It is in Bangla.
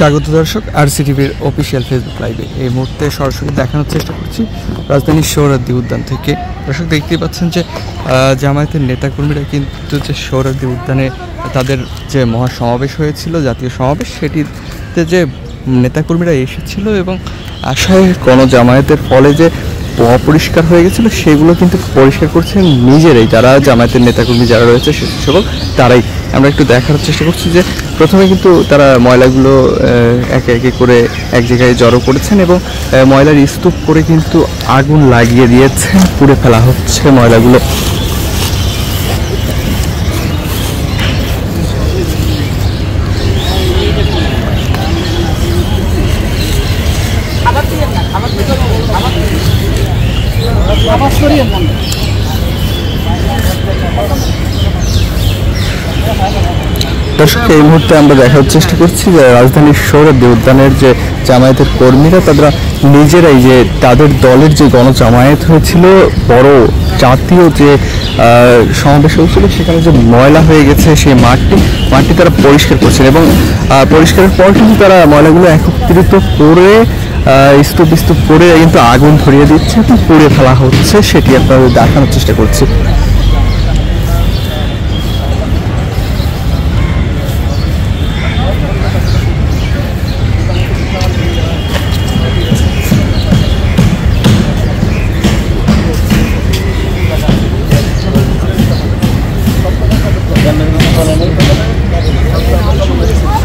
স্বাগত দর্শক, আরসিটিভির অফিসিয়াল ফেসবুক লাইভে এই মুহূর্তে সরাসরি দেখানোর চেষ্টা করছি রাজধানীর সোহরাওয়ার্দী উদ্যান থেকে। দর্শক দেখতেই পাচ্ছেন যে জামায়াতের নেতাকর্মীরা কিন্তু যে সোহরাওয়ার্দী উদ্যানে তাদের যে মহাসমাবেশ হয়েছিল, জাতীয় সমাবেশ, সেটিতে যে নেতাকর্মীরা এসেছিল এবং আশায় জামায়াতের ফলে যে অপরিষ্কার হয়ে গেছিলো সেগুলো কিন্তু পরিষ্কার করছেন নিজেরাই, যারা জামায়াতের নেতাকর্মী যারা রয়েছে স্বেচ্ছাসেবক তারাই। আমরা একটু দেখার চেষ্টা করছি যে প্রথমে কিন্তু তারা ময়লাগুলো একে একে করে এক জায়গায় জড়ো করেছেন এবং ময়লার স্তূপ করে কিন্তু আগুন লাগিয়ে দিয়েছেন, পুড়ে ফেলা হচ্ছে ময়লাগুলো। দর্শক এই মুহূর্তে আমরা দেখার চেষ্টা করছি যে রাজধানীর সোহরাওয়ার্দী উদ্যানের যে জামায়াতের কর্মীরা তারা নিজেরাই যে তাদের দলের যে গণজামায়াত হয়েছিল, বড় জাতীয় যে সমাবেশ হয়েছিল, সেখানে যে ময়লা হয়ে গেছে সেই মাঠটি তারা পরিষ্কার করছেন এবং পরিষ্কারের পর কিন্তু তারা ময়লাগুলো একত্রিত করে স্তূপ করে কিন্তু আগুন ধরিয়ে দিচ্ছে এবং পুড়ে ফেলা হচ্ছে, সেটি আপনাদের দেখানোর চেষ্টা করছি।